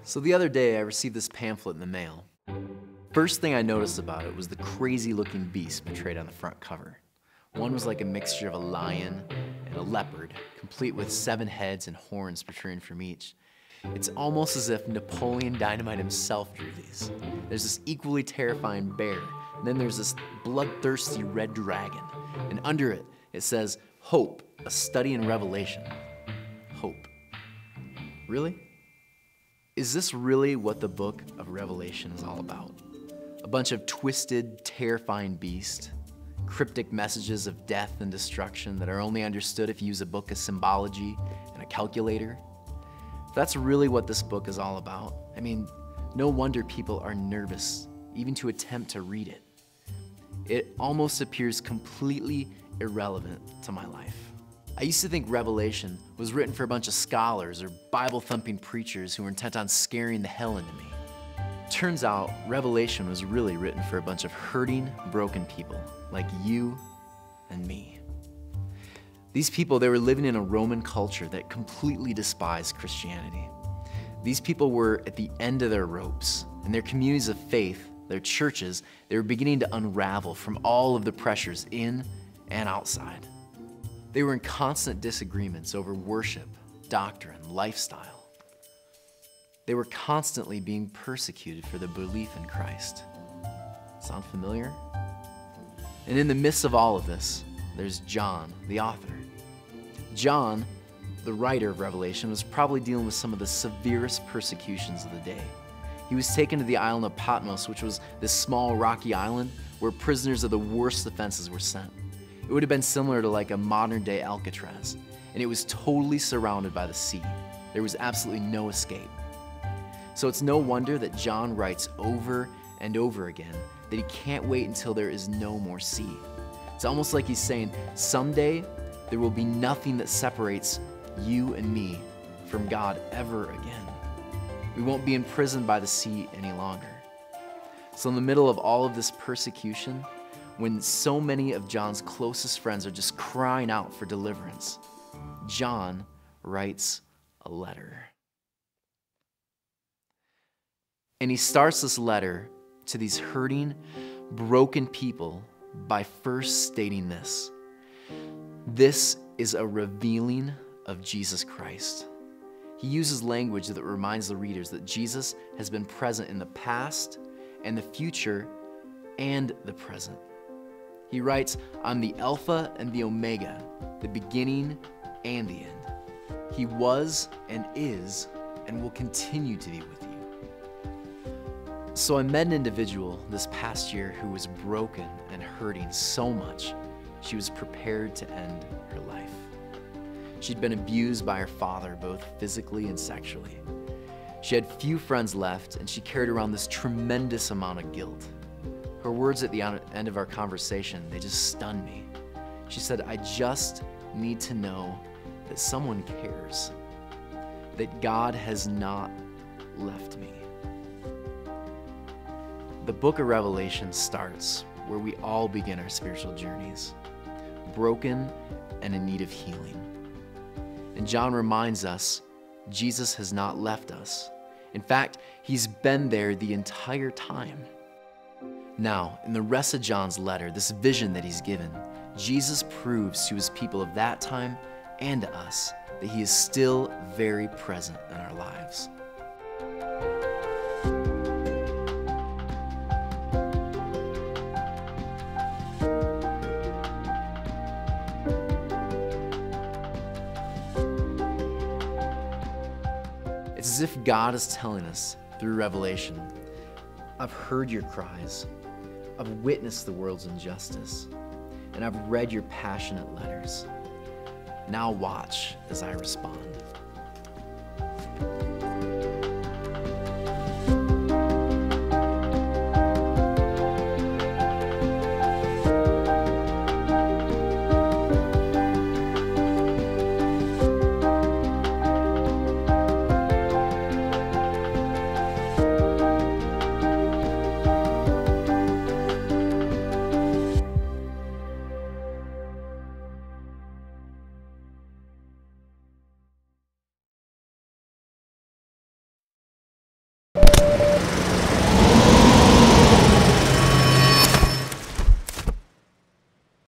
So the other day I received this pamphlet in the mail. First thing I noticed about it was the crazy looking beast portrayed on the front cover. One was like a mixture of a lion and a leopard, complete with 7 heads and horns protruding from each. It's almost as if Napoleon Dynamite himself drew these. There's this equally terrifying bear, and then there's this bloodthirsty red dragon, and under it, it says, "Hope, a study in Revelation." Hope. Really? Is this really what the book of Revelation is all about? A bunch of twisted, terrifying beasts, cryptic messages of death and destruction that are only understood if you use a book of symbology and a calculator? If that's really what this book is all about, I mean, no wonder people are nervous even to attempt to read it. It almost appears completely irrelevant to my life. I used to think Revelation was written for a bunch of scholars or Bible-thumping preachers who were intent on scaring the hell into me. Turns out, Revelation was really written for a bunch of hurting, broken people like you and me. These people, they were living in a Roman culture that completely despised Christianity. These people were at the end of their ropes, and their communities of faith, their churches, they were beginning to unravel from all of the pressures in and outside. They were in constant disagreements over worship, doctrine, lifestyle. They were constantly being persecuted for their belief in Christ. Sound familiar? And in the midst of all of this, there's John, the author. John, the writer of Revelation, was probably dealing with some of the severest persecutions of the day. He was taken to the island of Patmos, which was this small rocky island where prisoners of the worst offenses were sent. It would have been similar to like a modern-day Alcatraz, and it was totally surrounded by the sea. There was absolutely no escape. So it's no wonder that John writes over and over again that he can't wait until there is no more sea. It's almost like he's saying, someday there will be nothing that separates you and me from God ever again. We won't be imprisoned by the sea any longer. So in the middle of all of this persecution, when so many of John's closest friends are just crying out for deliverance, John writes a letter. And he starts this letter to these hurting, broken people by first stating this: this is a revealing of Jesus Christ. He uses language that reminds the readers that Jesus has been present in the past and the future and the present. He writes, "I'm the Alpha and the Omega, the beginning and the end. He was and is and will continue to be with you." So I met an individual this past year who was broken and hurting so much, she was prepared to end her life. She'd been abused by her father, both physically and sexually. She had few friends left, and she carried around this tremendous amount of guilt. Her words at the end of our conversation, they just stunned me. She said, "I just need to know that someone cares, that God has not left me." The book of Revelation starts where we all begin our spiritual journeys, broken and in need of healing. And John reminds us, Jesus has not left us. In fact, he's been there the entire time. Now, in the rest of John's letter, this vision that he's given, Jesus proves to his people of that time and to us that he is still very present in our lives. It's as if God is telling us through Revelation, I've heard your cries, I've witnessed the world's injustice, and I've read your passionate letters. Now watch as I respond.